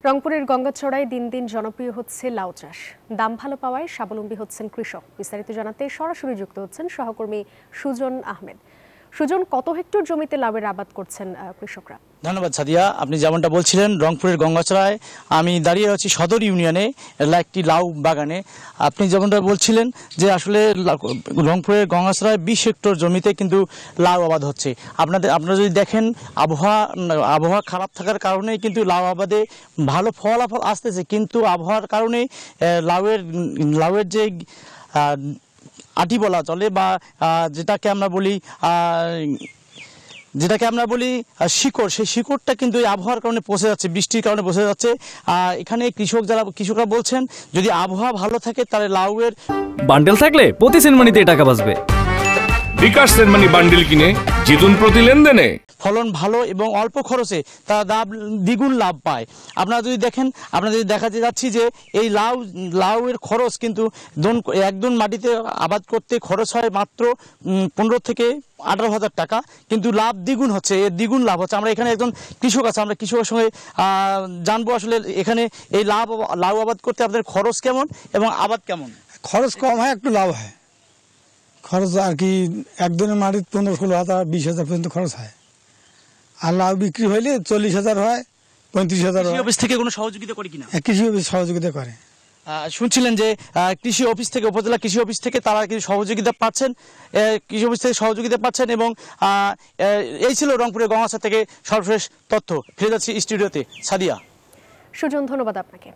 রংপুরের গঙ্গাচড়ায় দিন দিন জনপ্রিয় হচ্ছে লাউ চাষ। দাম ভালো পাওয়ায় স্বাবলম্বী হচ্ছেন কৃষক। বিস্তারিত জানাতে সরাসরি যুক্ত হচ্ছেন সহকর্মী সুজন আহমেদ। সুজন, কত হেক্টর জমিতে লাউয়ের আবাদ করছেন কৃষকরা? ধন্যবাদ সাদিয়া। আপনি যেমনটা বলছিলেন, রংপুরের গঙ্গাচড়ায় আমি দাঁড়িয়ে আছি সদর ইউনিয়নে একটি লাউ বাগানে। আপনি যেমনটা বলছিলেন যে আসলে রংপুরের গঙ্গাচড়ায় 20 হেক্টর জমিতে কিন্তু লাউ আবাদ হচ্ছে। আপনারা যদি দেখেন, আবহাওয়া খারাপ থাকার কারণেই কিন্তু লাউ আবাদে ভালো ফলাফল আসতেছে, কিন্তু আবহাওয়ার কারণে লাউয়ের যে আটি বলা চলে বা যেটাকে আমরা বলি শিকড়, সেই শিকড়টা কিন্তু এই আবহাওয়ার কারণে পচে যাচ্ছে, বৃষ্টির কারণে পচে যাচ্ছে। এখানে কৃষকরা বলছেন যদি আবহাওয়া ভালো থাকে তাহলে লাউয়ের বান্ডেল থাকলে প্রতি সেনমানিতে টাকা বাঁচবে। বিকাশ সেনমানি বান্ডেল কিনে জিতুন প্রতি লেনদেনে। ফলন ভালো এবং অল্প খরচে তারা দ্বিগুণ লাভ পায়। আপনারা যদি দেখাতে যাচ্ছি যে এই লাউয়ের খরচ কিন্তু একদম মাটিতে আবাদ করতে খরচ হয় মাত্র 15 থেকে 18,000 টাকা, কিন্তু লাভ দ্বিগুণ হচ্ছে, এর দ্বিগুণ লাভ হচ্ছে। আমরা এখানে একজন কৃষক আছে, আমরা কৃষকের সঙ্গে জানবো আসলে এখানে এই লাউ আবাদ করতে আপনাদের খরচ কেমন এবং আবাদ কেমন? খরচ কম হয়, একটু লাভ হয়। খরচ আর কি একদিনের মাটির 15-16,000 20,000 পর্যন্ত খরচ হয়। আর লাউ বিক্রি হইলে 40,000 হয়, 35,000 হয়। অফিস থেকে কোনো সহযোগিতা করে কিনা? কৃষি অফিস সহযোগিতা করে। শুনছিলেন যে কৃষি অফিস থেকে, উপজেলা কৃষি অফিস থেকে তারা কিছু সহযোগিতা পাচ্ছেন, এবং এই ছিল রংপুরের গঙ্গাচড়া থেকে সর্বশেষ তথ্য। ফিরে যাচ্ছি স্টুডিওতে। সাদিয়া। সুজন, ধন্যবাদ আপনাকে।